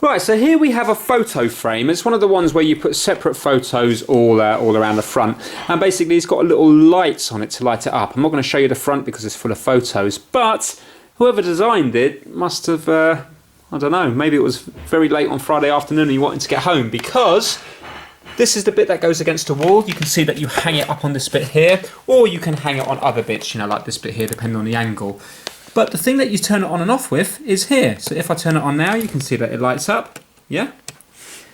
Right, so here we have a photo frame. It's one of the ones where you put separate photos all around the front, and basically it's got a little lights on it to light it up. I'm not going to show you the front because it's full of photos, but whoever designed it must have, I don't know, maybe it was very late on Friday afternoon and you wanted to get home, because this is the bit that goes against the wall. You can see that you hang it up on this bit here, or you can hang it on other bits, you know, like this bit here, depending on the angle. But the thing that you turn it on and off with is here. So if I turn it on now, you can see that it lights up, yeah?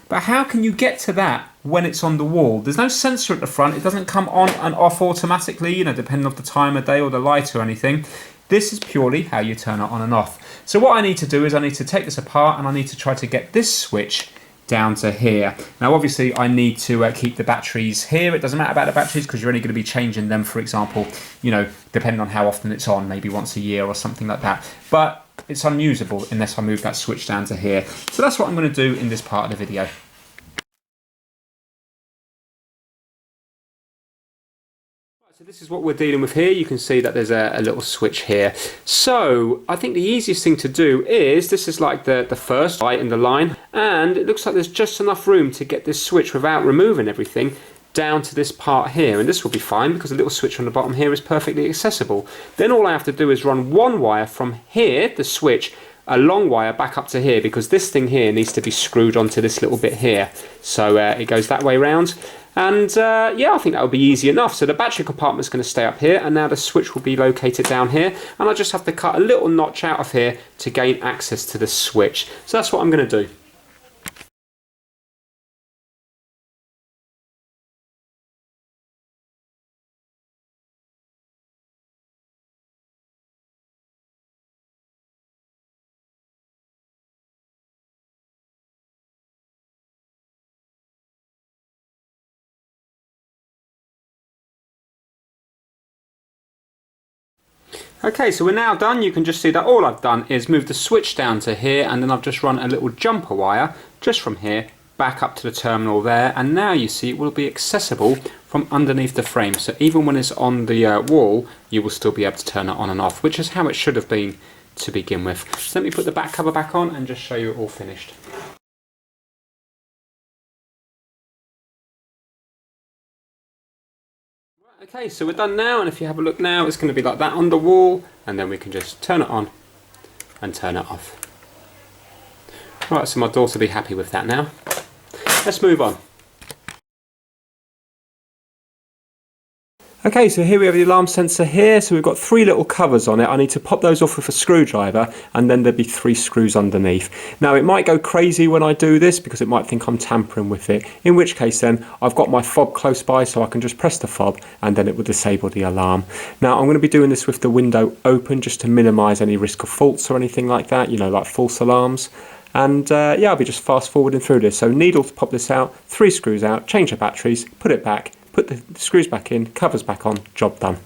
But how can you get to that when it's on the wall? There's no sensor at the front. It doesn't come on and off automatically, you know, depending on the time of day or the light or anything. This is purely how you turn it on and off. So what I need to do is I need to take this apart and I need to try to get this switch down to here. Now obviously I need to keep the batteries here. It doesn't matter about the batteries because you're only going to be changing them, for example, you know, depending on how often it's on, maybe once a year or something like that. But it's unusable unless I move that switch down to here. So that's what I'm going to do in this part of the video. So this is what we're dealing with here. You can see that there's a little switch here. So I think the easiest thing to do is, this is like the first light in the line, and it looks like there's just enough room to get this switch without removing everything down to this part here, and this will be fine because the little switch on the bottom here is perfectly accessible. Then all I have to do is run one wire from here, the switch, a long wire back up to here, because this thing here needs to be screwed onto this little bit here. So it goes that way round. And yeah, I think that will be easy enough. So the battery compartment's going to stay up here, and now the switch will be located down here, and I just have to cut a little notch out of here to gain access to the switch. So that's what I'm going to do. Okay, so we're now done. You can just see that all I've done is move the switch down to here, and then I've just run a little jumper wire just from here back up to the terminal there, and now you see it will be accessible from underneath the frame. So even when it's on the wall, you will still be able to turn it on and off, which is how it should have been to begin with. So let me put the back cover back on and just show you it all finished. Okay, so we're done now, and if you have a look now, it's going to be like that on the wall, and then we can just turn it on and turn it off. Right, so my daughter will be happy with that now. Let's move on. Okay, so here we have the alarm sensor here. So we've got 3 little covers on it. I need to pop those off with a screwdriver, and then there'll be 3 screws underneath. Now it might go crazy when I do this because it might think I'm tampering with it, in which case then I've got my fob close by, so I can just press the fob and then it will disable the alarm. Now I'm going to be doing this with the window open just to minimise any risk of faults or anything like that, you know, like false alarms. And yeah, I'll be just fast forwarding through this. So needle to pop this out, 3 screws out, change the batteries, put it back, put the screws back in, covers back on, job done.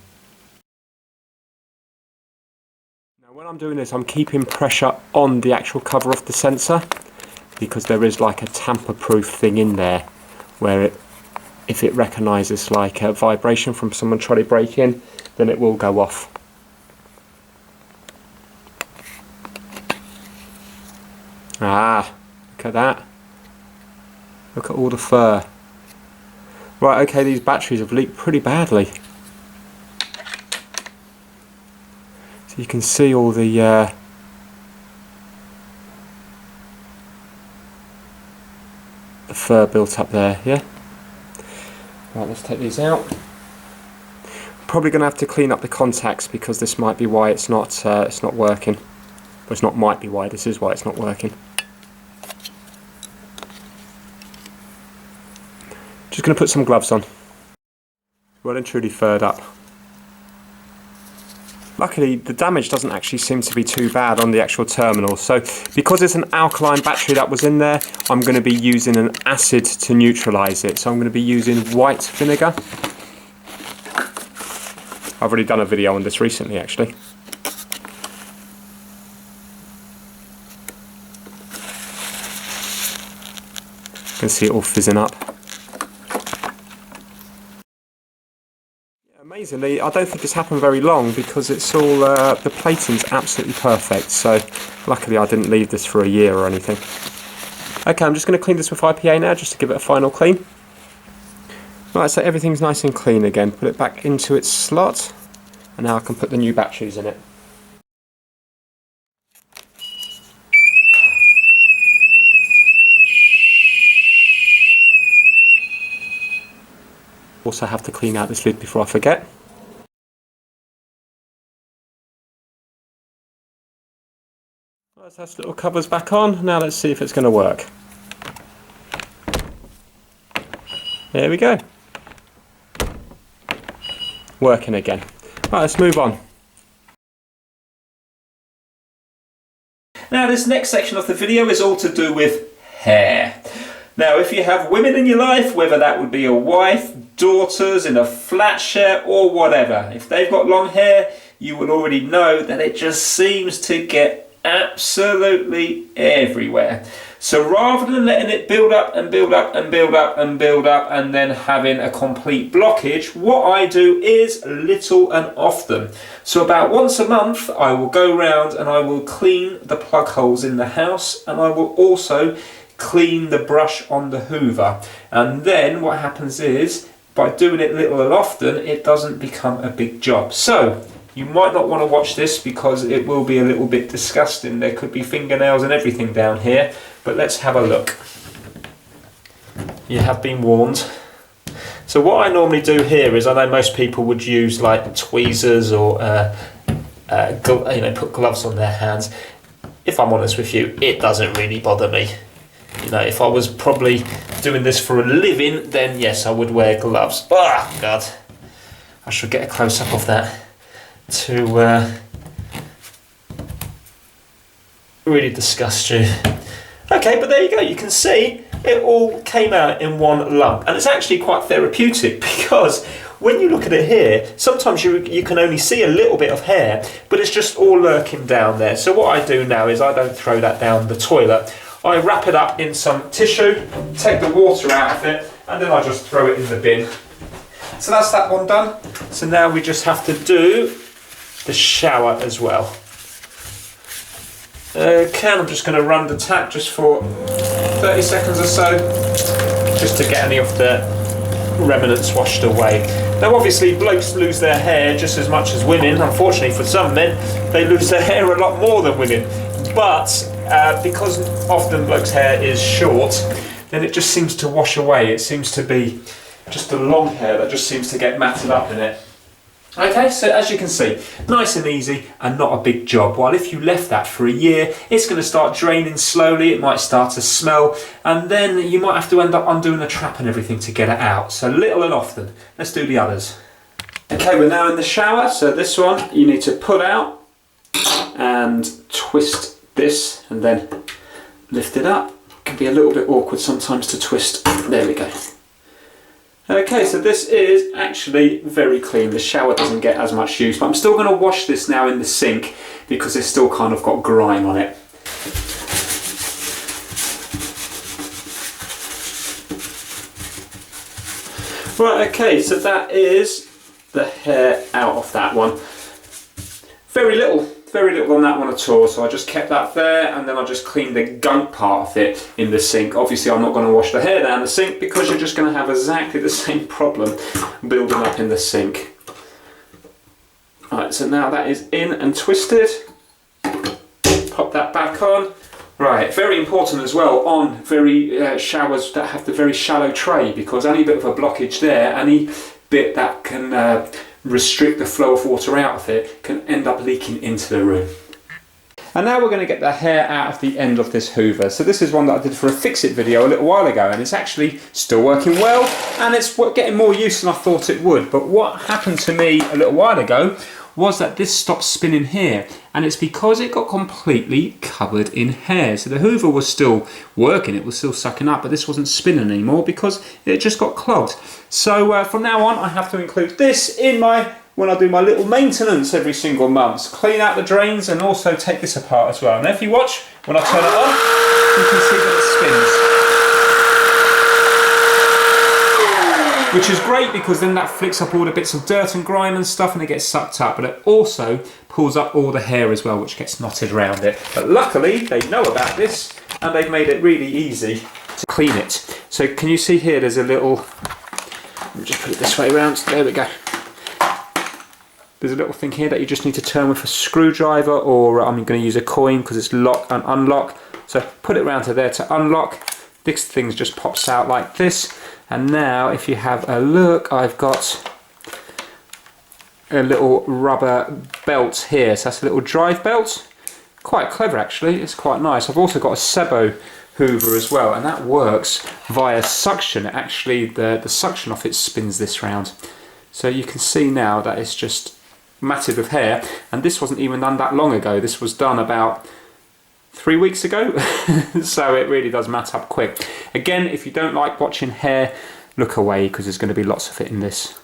Now when I'm doing this, I'm keeping pressure on the actual cover of the sensor, because there is like a tamper-proof thing in there where if it recognises like a vibration from someone trying to break in, then it will go off. Ah, look at that. Look at all the fur. Right, okay, these batteries have leaked pretty badly. So you can see all the fur built up there, yeah? Right, let's take these out. Probably going to have to clean up the contacts because this might be why it's not working. Well, it's not might be why, this is why it's not working. Just going to put some gloves on. Well and truly furred up. Luckily the damage doesn't actually seem to be too bad on the actual terminal, so because it's an alkaline battery that was in there, I'm going to be using an acid to neutralise it. So I'm going to be using white vinegar. I've already done a video on this recently actually. You can see it all fizzing up. Amazingly, I don't think it's happened very long because it's all, the plating's absolutely perfect, so luckily I didn't leave this for a year or anything. Okay, I'm just going to clean this with IPA now, just to give it a final clean. Right, so everything's nice and clean again. Put it back into its slot, and now I can put the new batteries in it. Also have to clean out this lid before I forget. Right, so this little cover's back on. Now let's see if it's going to work. There we go. Working again. Right, let's move on. Now this next section of the video is all to do with hair. Now if you have women in your life, whether that would be a wife, daughters, in a flat share or whatever, if they've got long hair, you will already know that it just seems to get absolutely everywhere. So rather than letting it build up and build up and build up and build up and then having a complete blockage, what I do is little and often. So about once a month I will go round and I will clean the plug holes in the house, and I will also clean the brush on the hoover. And then what happens is, by doing it little and often, it doesn't become a big job. So you might not want to watch this because it will be a little bit disgusting. There could be fingernails and everything down here, but let's have a look. You have been warned. So what I normally do here is, I know most people would use like tweezers or put gloves on their hands. If I'm honest with you, it doesn't really bother me. You know, if I was probably doing this for a living, then yes, I would wear gloves. Oh God, I should get a close-up of that to really disgust you. Okay, but there you go. You can see it all came out in one lump, and it's actually quite therapeutic, because when you look at it here, sometimes you can only see a little bit of hair, but it's just all lurking down there. So what I do now is I don't throw that down the toilet. I wrap it up in some tissue, take the water out of it, and then I just throw it in the bin. So that's that one done. So now we just have to do the shower as well. Okay, I'm just going to run the tap just for 30 seconds or so, just to get any of the remnants washed away. Now obviously blokes lose their hair just as much as women. Unfortunately for some men, they lose their hair a lot more than women. But because often blokes' hair is short, then it just seems to wash away. It seems to be just the long hair that just seems to get matted up in it. Okay, so as you can see, nice and easy and not a big job. While if you left that for a year, it's going to start draining slowly, it might start to smell, and then you might have to end up undoing the trap and everything to get it out. So little and often. Let's do the others. Okay, we're now in the shower, so this one you need to pull out and twist this and then lift it up. It can be a little bit awkward sometimes to twist. There we go. Okay, so this is actually very clean. The shower doesn't get as much use, but I'm still going to wash this now in the sink because it's still kind of got grime on it. Right, okay, so that is the hair out of that one. Very little on that one at all, so I just kept that there, and then I just cleaned the gunk part of it in the sink. Obviously I'm not going to wash the hair down the sink because you're just going to have exactly the same problem building up in the sink. Alright, so now that is in and twisted. Pop that back on. Right, very important as well on showers that have the very shallow tray, because any bit of a blockage there, any bit that can restrict the flow of water out of it, can end up leaking into the room. And now we're going to get the hair out of the end of this hoover. So this is one that I did for a fix-it video a little while ago, and it's actually still working well, and it's getting more use than I thought it would. But what happened to me a little while ago was that this stopped spinning here, and it's because it got completely covered in hair. So the hoover was still working, it was still sucking up, but this wasn't spinning anymore because it just got clogged. So from now on I have to include this in when I do my little maintenance every single month. Clean out the drains and also take this apart as well. Now if you watch, when I turn it on, you can see that it spins. Which is great because then that flicks up all the bits of dirt and grime and stuff and it gets sucked up, but it also pulls up all the hair as well, which gets knotted around it. But luckily they know about this and they've made it really easy to clean it. So can you see here there's a little, let me just put it this way around, there we go. There's a little thing here that you just need to turn with a screwdriver, or I'm going to use a coin because it's lock and unlock. So put it around to there to unlock. This thing just pops out like this. And now if you have a look, I've got a little rubber belt here. So that's a little drive belt. Quite clever actually, it's quite nice. I've also got a Sebo Hoover as well, and that works via suction. Actually the suction off it spins this round. So you can see now that it's just matted with hair, and this wasn't even done that long ago. This was done about 3 weeks ago. So it really does mat up quick. Again, if you don't like watching hair, look away because there's going to be lots of it in this.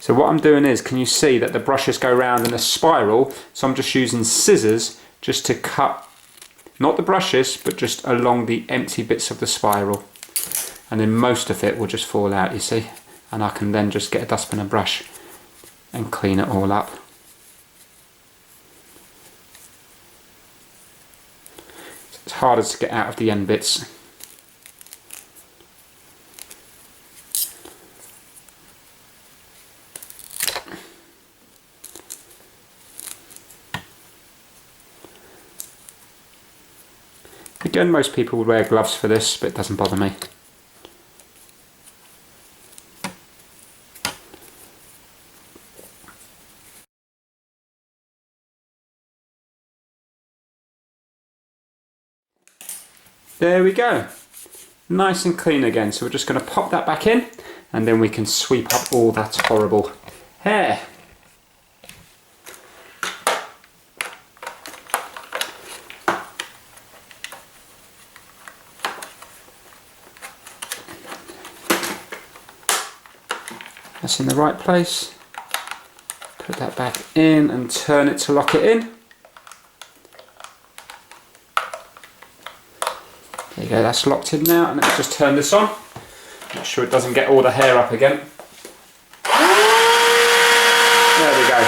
So what I'm doing is, can you see that the brushes go round in a spiral? So I'm just using scissors just to cut, not the brushes, but just along the empty bits of the spiral. And then most of it will just fall out, you see. And I can then just get a dustbin and brush and clean it all up. It's harder to get out of the end bits. Again, most people would wear gloves for this, but it doesn't bother me. There we go, nice and clean again. So we're just going to pop that back in, and then we can sweep up all that horrible hair. That's in the right place. Put that back in and turn it to lock it in. There you go, that's locked in now, and let's just turn this on. Make sure it doesn't get all the hair up again. There we go.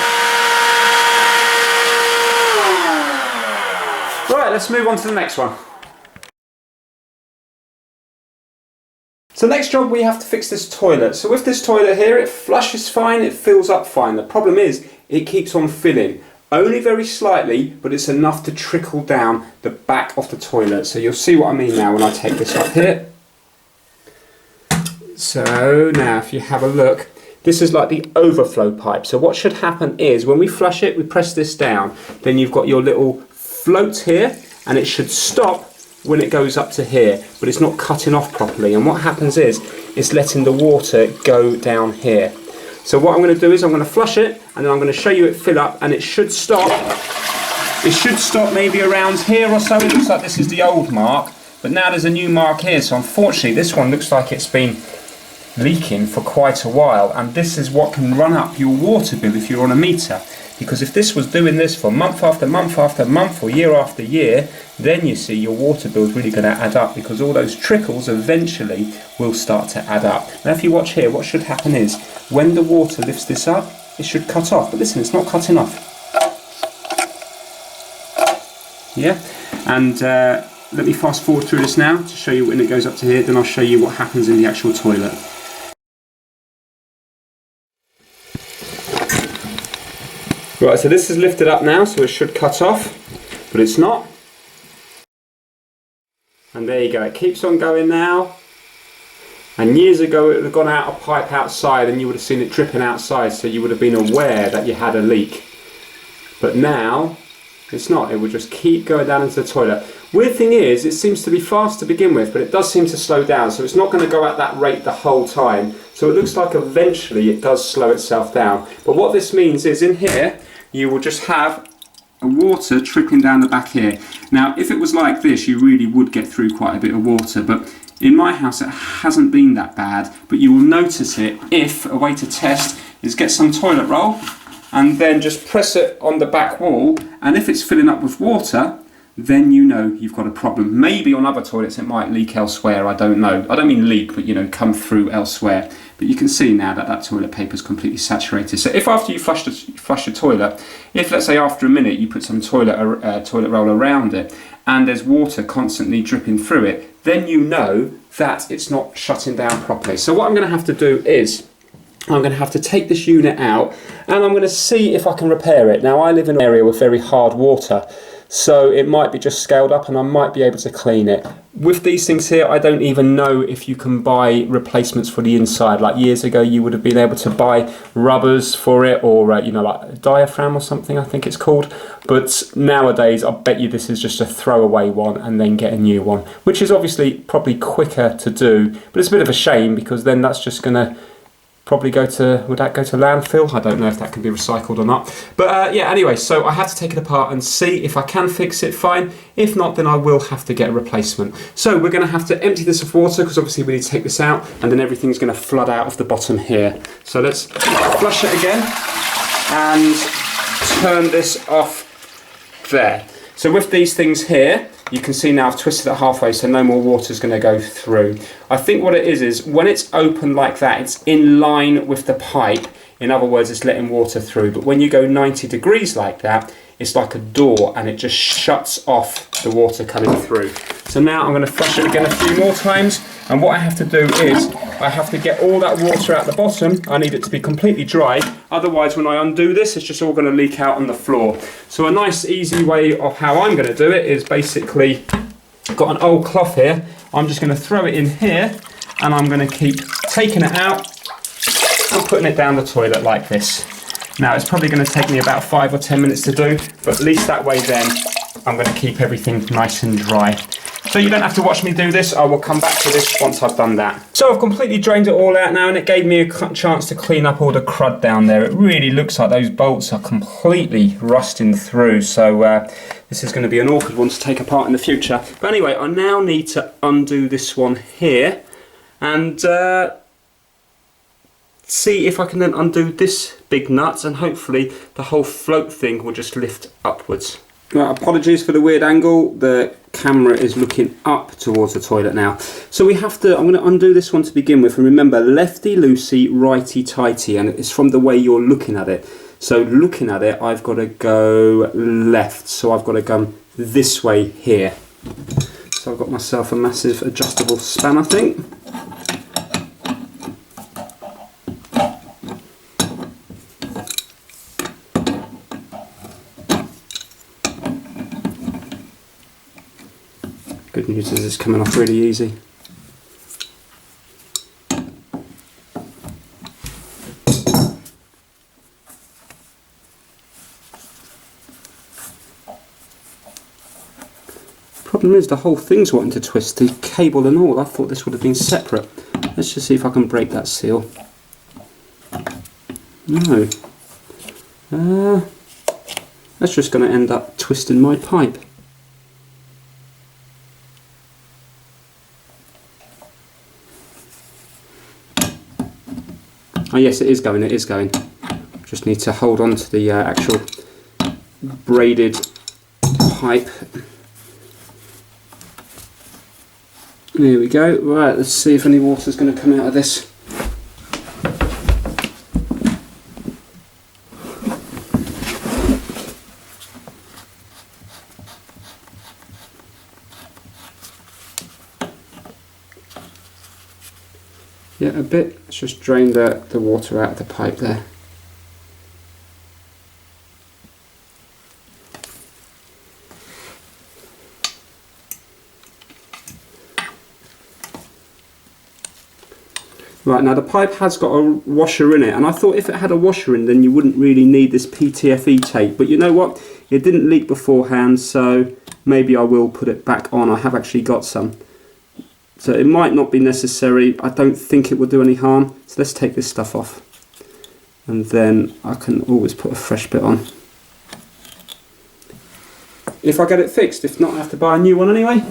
Right, let's move on to the next one. So next job, we have to fix this toilet. So with this toilet here, it flushes fine, it fills up fine. The problem is, it keeps on filling. Only very slightly, but it's enough to trickle down the back of the toilet. So you'll see what I mean now when I take this up here. So now if you have a look, this is like the overflow pipe. So what should happen is when we flush it, we press this down. Then you've got your little float here, and it should stop when it goes up to here, but it's not cutting off properly. And what happens is, it's letting the water go down here. So what I'm going to do is I'm going to flush it, and then I'm going to show you it fill up, and it should stop. It should stop maybe around here or so. It looks like this is the old mark, but now there's a new mark here. So unfortunately this one looks like it's been leaking for quite a while, and this is what can run up your water bill if you're on a meter. Because if this was doing this for month after month after month or year after year, then you see your water bill is really going to add up, because all those trickles eventually will start to add up. Now if you watch here, what should happen is, when the water lifts this up, it should cut off. But listen, it's not cutting off. Yeah, and let me fast forward through this now to show you when it goes up to here, then I'll show you what happens in the actual toilet. Right, so this is lifted up now, so it should cut off, but it's not. And there you go, it keeps on going now. And years ago it would have gone out a pipe outside and you would have seen it dripping outside, so you would have been aware that you had a leak. But now, it's not, it would just keep going down into the toilet. Weird thing is, it seems to be fast to begin with, but it does seem to slow down, so it's not going to go at that rate the whole time. So it looks like eventually it does slow itself down. But what this means is, in here, you will just have a water trickling down the back here. Now, if it was like this, you really would get through quite a bit of water, but in my house it hasn't been that bad. But you will notice it if, a way to test is get some toilet roll and then just press it on the back wall, and if it's filling up with water, then you know you've got a problem. Maybe on other toilets it might leak elsewhere, I don't know. I don't mean leak, but you know, come through elsewhere. But you can see now that that toilet paper is completely saturated. So if after you flush the toilet, if let's say after a minute you put some toilet roll around it, and there's water constantly dripping through it, then you know that it's not shutting down properly. So what I'm going to have to do is I'm going to have to take this unit out and I'm going to see if I can repair it. Now I live in an area with very hard water, so it might be just scaled up and I might be able to clean it. With these things here, I don't even know if you can buy replacements for the inside. Like years ago, you would have been able to buy rubbers for it, or you know, like a diaphragm or something, I think it's called. But nowadays, I bet you this is just a throwaway one and then get a new one, which is obviously probably quicker to do. But it's a bit of a shame because then that's just going to probably would that go to landfill? I don't know if that can be recycled or not. But yeah, anyway, so I had to take it apart and see if I can fix it, fine. If not, then I will have to get a replacement. So we're going to have to empty this of water because obviously we need to take this out and then everything's going to flood out of the bottom here. So let's flush it again and turn this off there. So with these things here, you can see now I've twisted it halfway so no more water is going to go through. I think what it is when it's open like that, it's in line with the pipe. In other words, it's letting water through. But when you go 90 degrees like that, it's like a door and it just shuts off the water coming through. So now I'm going to flush it again a few more times. And what I have to do is I have to get all that water out the bottom. I need it to be completely dry. Otherwise, when I undo this, it's just all going to leak out on the floor. So a nice easy way of how I'm going to do it is basically, I've got an old cloth here. I'm just going to throw it in here and I'm going to keep taking it out and putting it down the toilet like this. Now it's probably going to take me about 5 or 10 minutes to do, but at least that way then I'm going to keep everything nice and dry. So you don't have to watch me do this, I will come back to this once I've done that. So I've completely drained it all out now and it gave me a chance to clean up all the crud down there. It really looks like those bolts are completely rusting through, so this is going to be an awkward one to take apart in the future. But anyway, I now need to undo this one here and see if I can then undo this big nut and hopefully the whole float thing will just lift upwards. Right, apologies for the weird angle, the camera is looking up towards the toilet now. So I'm going to undo this one to begin with, and remember, lefty-loosey, righty-tighty, and it's from the way you're looking at it. So looking at it, I've got to go left, so I've got to come this way here. So I've got myself a massive adjustable spanner thing. Good news is it's coming off really easy. Problem is the whole thing's wanting to twist, the cable and all. I thought this would have been separate. Let's just see if I can break that seal. No. That's just going to end up twisting my pipe. Oh yes, it is going, it is going. Just need to hold on to the actual braided pipe. There we go. Right, let's see if any water's going to come out of this. Yeah, a bit. Let's just drain the water out of the pipe there. Right, now the pipe has got a washer in it, and I thought if it had a washer in then you wouldn't really need this PTFE tape, but you know what, it didn't leak beforehand, so maybe I will put it back on. I have actually got some, so it might not be necessary. I don't think it will do any harm, so let's take this stuff off and then I can always put a fresh bit on if I get it fixed. If not, I have to buy a new one anyway.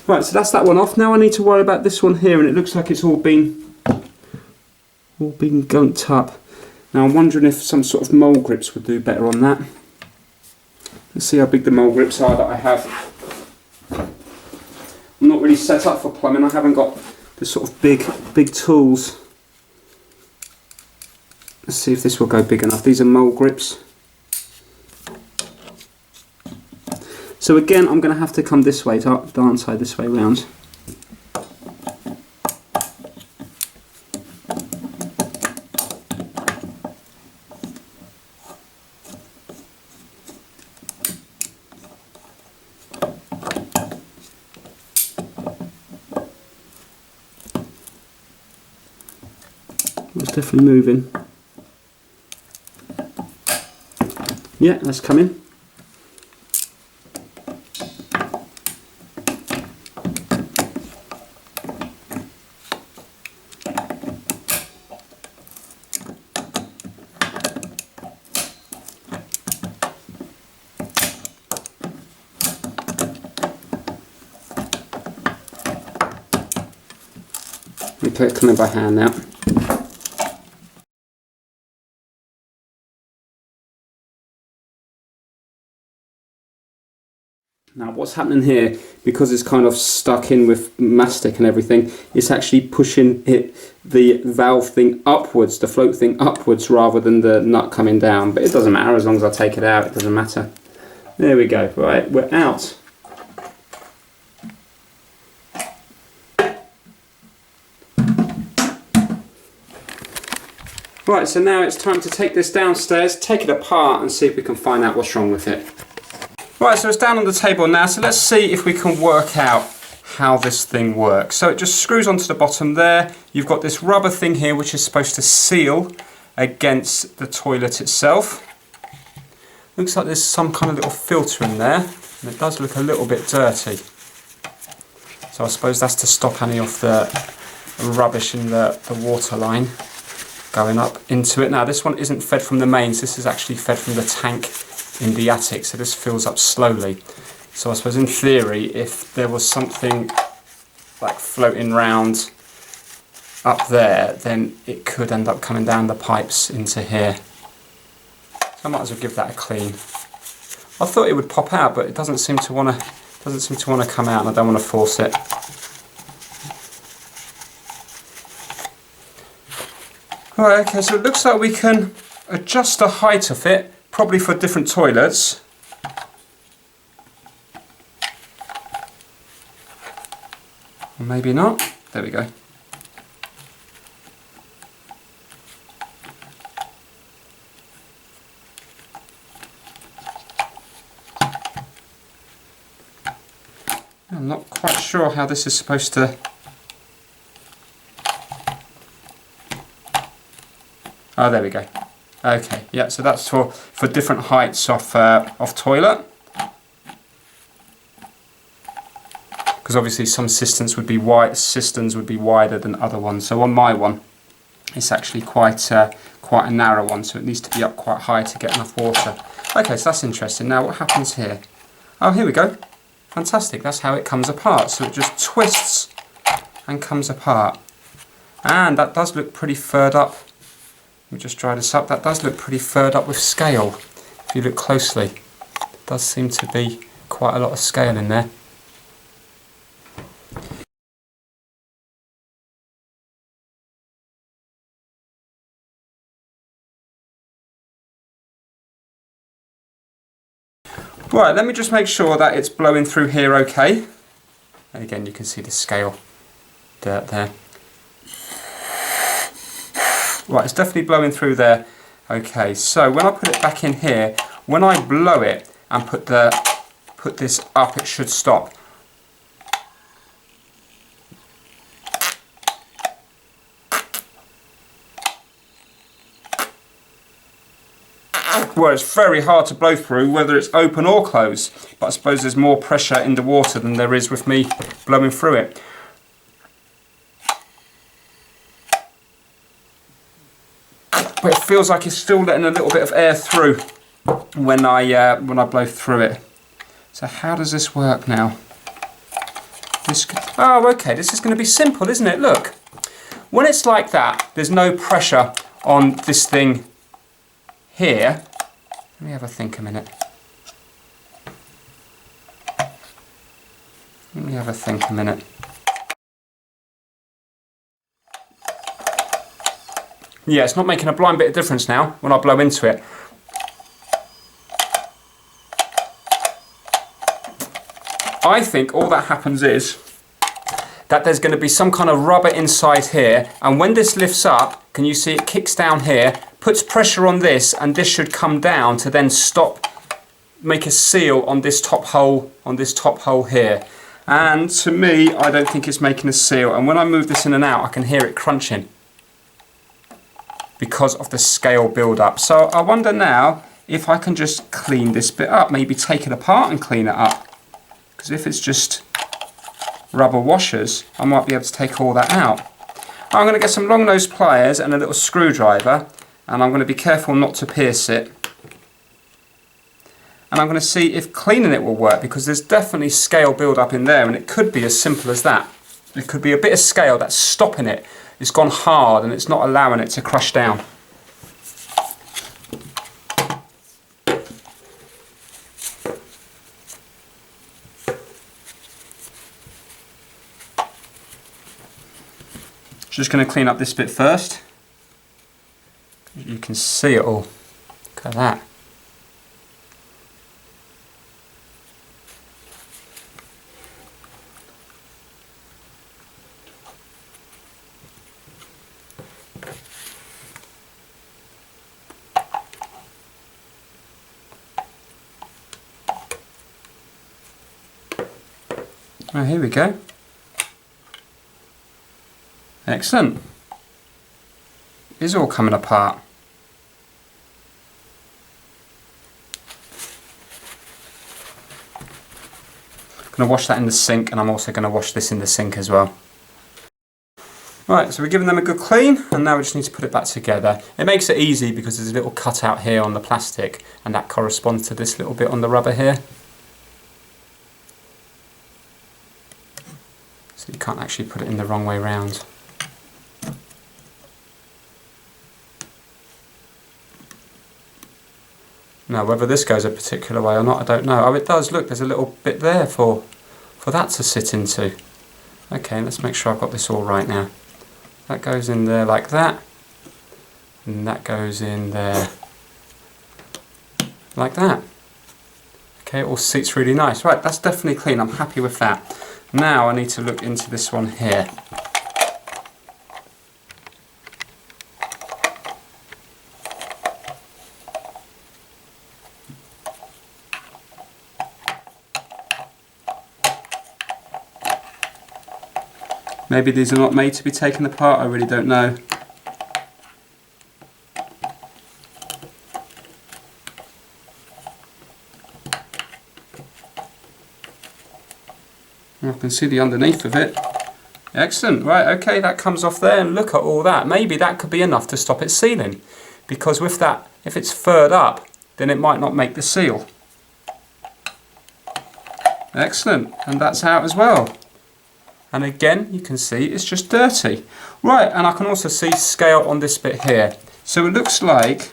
Right, so that's that one off. Now I need to worry about this one here, and it looks like it's all been gunked up. Now I'm wondering if some sort of mole grips would do better on that. Let's see how big the mole grips are that I have. I'm not really set up for plumbing. I haven't got the sort of big tools. Let's see if this will go big enough. These are mole grips. So again, I'm going to have to come this way, aren't I, this way round. It's definitely moving. Yeah, that's coming. Let me put it coming by hand now. Now what's happening here, because it's kind of stuck in with mastic and everything, it's actually pushing the valve thing upwards, the float thing upwards, rather than the nut coming down. But it doesn't matter, as long as I take it out, it doesn't matter. There we go, right, we're out. Right, so now it's time to take this downstairs, take it apart and see if we can find out what's wrong with it. Right, so it's down on the table now, so let's see if we can work out how this thing works. So it just screws onto the bottom there. You've got this rubber thing here which is supposed to seal against the toilet itself. Looks like there's some kind of little filter in there, and it does look a little bit dirty. So I suppose that's to stop any of the rubbish in the water line going up into it. Now this one isn't fed from the mains, this is actually fed from the tank in the attic, so this fills up slowly. So I suppose in theory, if there was something like floating round up there, then it could end up coming down the pipes into here. So I might as well give that a clean. I thought it would pop out, but it doesn't seem to want to come out, and I don't want to force it. Alright, okay, so it looks like we can adjust the height of it, probably for different toilets. Or maybe not. There we go. I'm not quite sure how this is supposed to... Oh, there we go. Okay, yeah, so that's for different heights of toilet. Because obviously some cisterns would be wider than other ones. So on my one, it's actually quite a narrow one, so it needs to be up quite high to get enough water. Okay, so that's interesting. Now what happens here? Oh, here we go. Fantastic, that's how it comes apart. So it just twists and comes apart. And that does look pretty furred up. Let me just dry this up. That does look pretty furred up with scale. If you look closely, it does seem to be quite a lot of scale in there. Right, let me just make sure that it's blowing through here okay. And again, you can see the scale dirt there. Right, it's definitely blowing through there. Okay, so when I put it back in here, when I blow it and put this up, it should stop. Well, it's very hard to blow through whether it's open or closed, but I suppose there's more pressure in the water than there is with me blowing through it. But it feels like it's still letting a little bit of air through when I blow through it. So how does this work now? Oh, okay, this is going to be simple, isn't it? Look, when it's like that, there's no pressure on this thing here. Let me have a think a minute. Let me have a think a minute. Yeah, it's not making a blind bit of difference now when I blow into it. I think all that happens is that there's going to be some kind of rubber inside here, and when this lifts up, can you see it kicks down here, puts pressure on this, and this should come down to then stop, make a seal on this top hole here. And to me, I don't think it's making a seal, and when I move this in and out, I can hear it crunching because of the scale build up. So I wonder now if I can just clean this bit up, maybe take it apart and clean it up, because if it's just rubber washers, I might be able to take all that out. I'm going to get some long nose pliers and a little screwdriver, and I'm going to be careful not to pierce it. And I'm going to see if cleaning it will work, because there's definitely scale build up in there, and it could be as simple as that. It could be a bit of scale that's stopping it. It's gone hard and it's not allowing it to crush down. Just going to clean up this bit first. You can see it all. Look at that. Oh, here we go. Excellent. It's all coming apart. I'm going to wash that in the sink, and I'm also going to wash this in the sink as well. Right, so we're giving them a good clean, and now we just need to put it back together. It makes it easy because there's a little cutout here on the plastic, and that corresponds to this little bit on the rubber here. So you can't actually put it in the wrong way round. Now, whether this goes a particular way or not, I don't know. Oh, it does. Look, there's a little bit there for that to sit into. Okay, let's make sure I've got this all right now. That goes in there like that. And that goes in there like that. Okay, it all sits really nice. Right, that's definitely clean. I'm happy with that. Now I need to look into this one here. Maybe these are not made to be taken apart, I really don't know. I can see the underneath of it. Excellent, right, okay, that comes off there, and look at all that. Maybe that could be enough to stop it sealing, because with that, if it's furred up, then it might not make the seal. Excellent, and that's out as well. And again, you can see it's just dirty. Right, and I can also see scale on this bit here. So it looks like,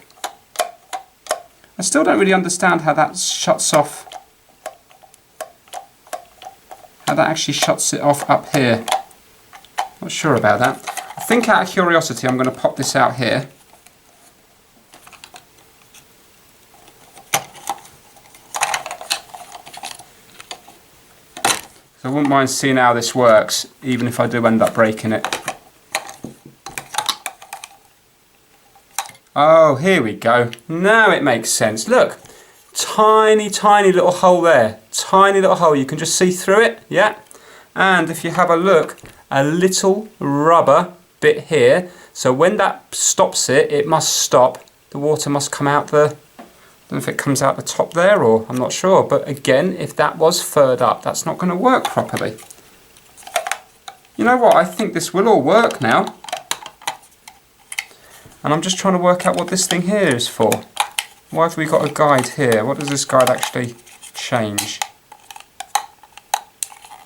I still don't really understand how that shuts off, how that actually shuts it off up here. Not sure about that. I think out of curiosity, I'm going to pop this out here. So I wouldn't mind seeing how this works, even if I do end up breaking it. Oh, here we go. Now it makes sense. Look, tiny, tiny little hole there. Tiny little hole. You can just see through it, yeah? And if you have a look, a little rubber bit here. So when that stops it, it must stop. The water must come out the... I don't know if it comes out the top there, or I'm not sure, but again, if that was furred up, that's not going to work properly. You know what, I think this will all work now. And I'm just trying to work out what this thing here is for. Why have we got a guide here? What does this guide actually change?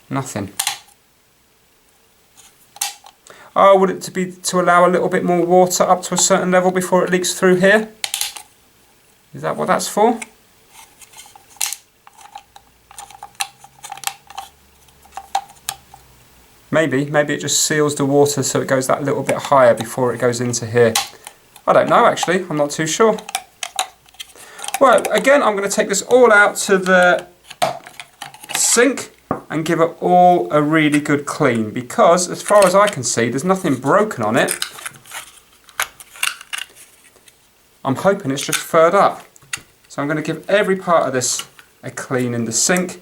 Nothing. Oh, would it be to allow a little bit more water up to a certain level before it leaks through here? Is that what that's for? Maybe it just seals the water so it goes that little bit higher before it goes into here. I don't know actually, I'm not too sure. Well, again, I'm going to take this all out to the sink now and give it all a really good clean, because as far as I can see there's nothing broken on it. I'm hoping it's just furred up. So I'm going to give every part of this a clean in the sink,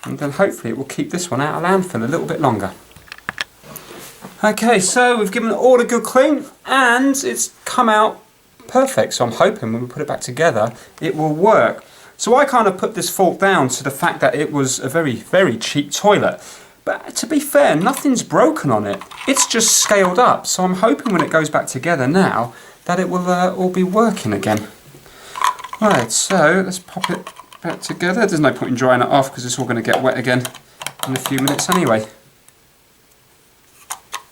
and then hopefully it will keep this one out of landfill a little bit longer. Okay, so we've given it all a good clean and it's come out perfect. So I'm hoping when we put it back together it will work. So I kind of put this fault down to the fact that it was a very, very cheap toilet. But to be fair, nothing's broken on it. It's just scaled up. So I'm hoping when it goes back together now that it will all be working again. Right, so let's pop it back together. There's no point in drying it off because it's all going to get wet again in a few minutes anyway.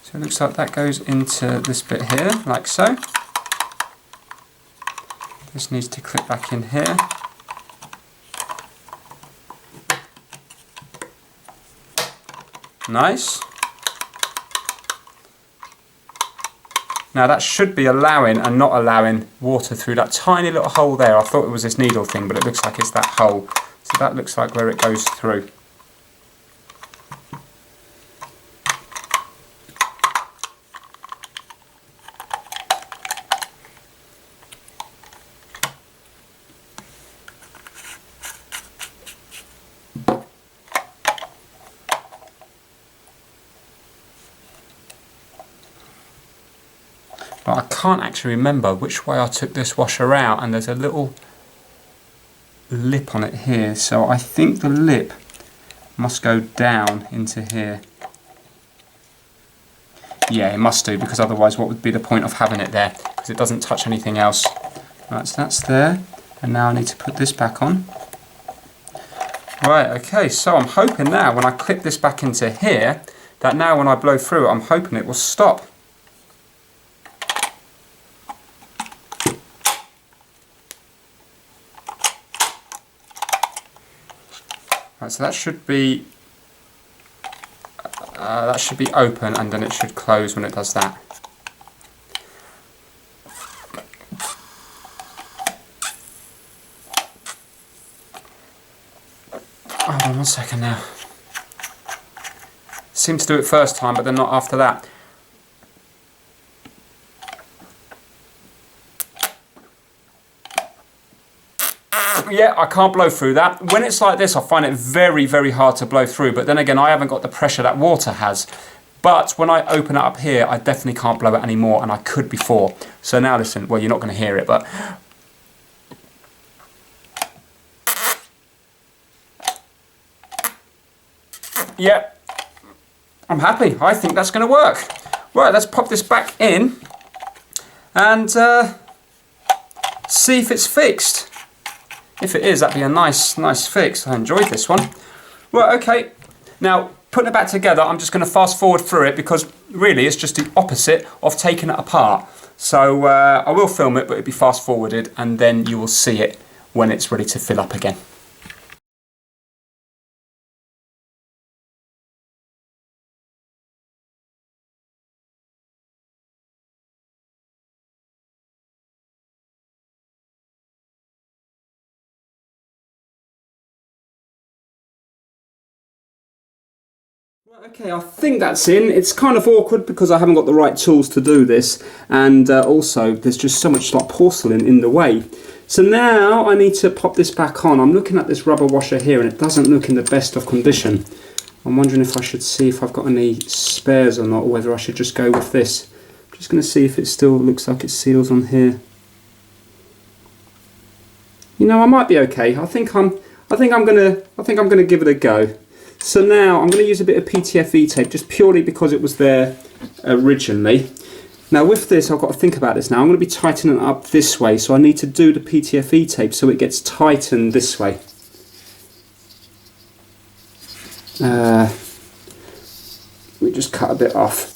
So it looks like that goes into this bit here, like so. This needs to clip back in here. Nice. Now that should be allowing and not allowing water through that tiny little hole there. I thought it was this needle thing, but it looks like it's that hole. So that looks like where it goes through. But I can't actually remember which way I took this washer out, and there's a little lip on it here, so I think the lip must go down into here. Yeah, it must do, because otherwise what would be the point of having it there, because it doesn't touch anything else. Right, so that's there, and now I need to put this back on. Right, okay, so I'm hoping now when I clip this back into here, that now when I blow through it, I'm hoping it will stop. Right, so that should be open, and then it should close when it does that. Hold on 1 second now. Seemed to do it first time, but then not after that. Yeah, I can't blow through that. When it's like this, I find it very, very hard to blow through. But then again, I haven't got the pressure that water has. But when I open it up here, I definitely can't blow it anymore, and I could before. So now listen, well, you're not going to hear it, but... yeah, I'm happy. I think that's going to work. Right, let's pop this back in and see if it's fixed. If it is, that'd be a nice fix. I enjoyed this one. Right, okay. Now, putting it back together, I'm just going to fast forward through it because really it's just the opposite of taking it apart. So I will film it, but it'll be fast forwarded, and then you will see it when it's ready to fill up again. Okay, I think that's in. It's kind of awkward because I haven't got the right tools to do this, and also there's just so much like porcelain in the way. So now I need to pop this back on. I'm looking at this rubber washer here and it doesn't look in the best of condition. I'm wondering if I should see if I've got any spares or not, or whether I should just go with this. I'm just going to see if it still looks like it seals on here. You know, I might be okay. I think I'm gonna give it a go. So now I'm going to use a bit of PTFE tape just purely because it was there originally. Now with this, I've got to think about this now. I'm going to be tightening it up this way, so I need to do the PTFE tape so it gets tightened this way. Let me just cut a bit off.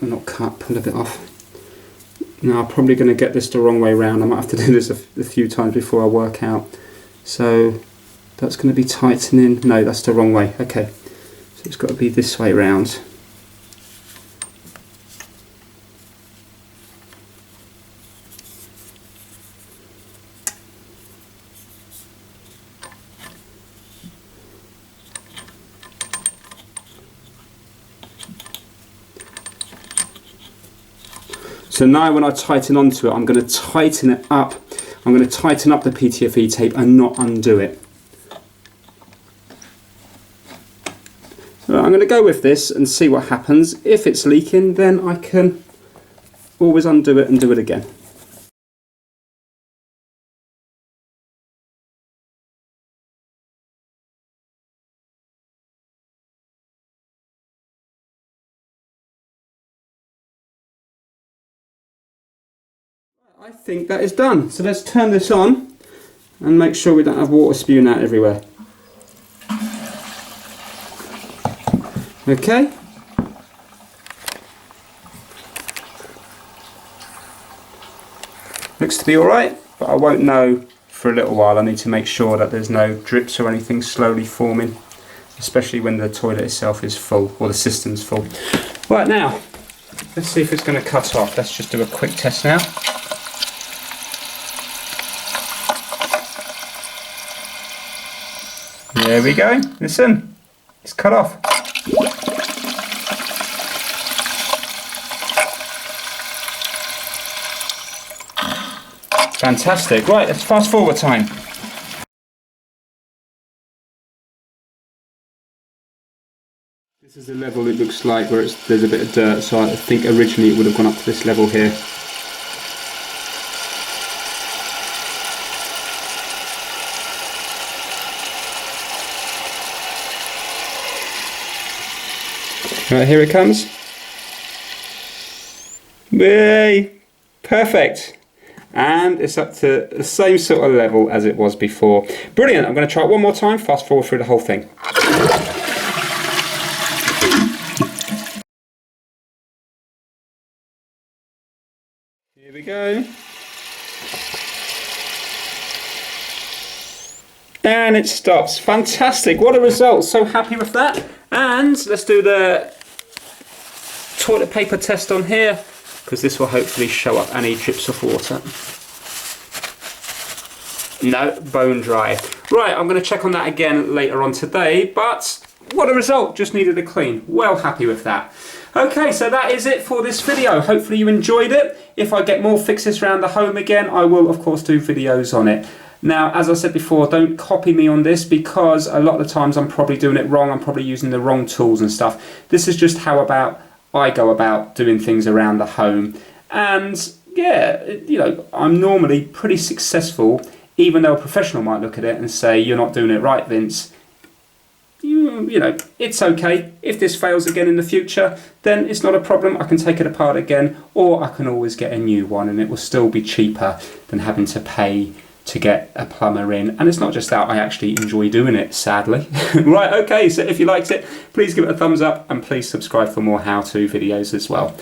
Not cut, pull a bit off. Now I'm probably going to get this the wrong way round. I might have to do this a few times before I work out. So that's going to be tightening. No, that's the wrong way. Okay, so it's got to be this way round. So now when I tighten onto it, I'm going to tighten it up. I'm going to tighten up the PTFE tape and not undo it. So I'm going to go with this and see what happens. If it's leaking, then I can always undo it and do it again. I think that is done. So let's turn this on and make sure we don't have water spewing out everywhere. Okay. Looks to be alright, but I won't know for a little while. I need to make sure that there's no drips or anything slowly forming, especially when the toilet itself is full, or the system's full. Right, now, let's see if it's going to cut off. Let's just do a quick test now. There we go. Listen, it's cut off. Fantastic. Right, let's fast forward time. This is the level it looks like where there's a bit of dirt, so I think originally it would have gone up to this level here. Right, here it comes. Yay! Perfect. And it's up to the same sort of level as it was before. Brilliant. I'm going to try it one more time, fast forward through the whole thing. Here we go. And it stops. Fantastic. What a result. So happy with that. And let's do the toilet paper test on here, because this will hopefully show up any drips of water. No, bone dry. Right, I'm going to check on that again later on today, but what a result. Just needed a clean. Well happy with that. Okay, so that is it for this video. Hopefully you enjoyed it. If I get more fixes around the home again, I will of course do videos on it. Now, as I said before, don't copy me on this, because a lot of the times I'm probably doing it wrong. I'm probably using the wrong tools and stuff. This is just how I go about doing things around the home. And yeah, you know, I'm normally pretty successful, even though a professional might look at it and say, you're not doing it right, Vince. You know, it's okay. If this fails again in the future, then it's not a problem. I can take it apart again, or I can always get a new one, and it will still be cheaper than having to pay to get a plumber in. And it's not just that, I actually enjoy doing it, sadly. Right, okay, so if you liked it, please give it a thumbs up, and please subscribe for more how-to videos as well.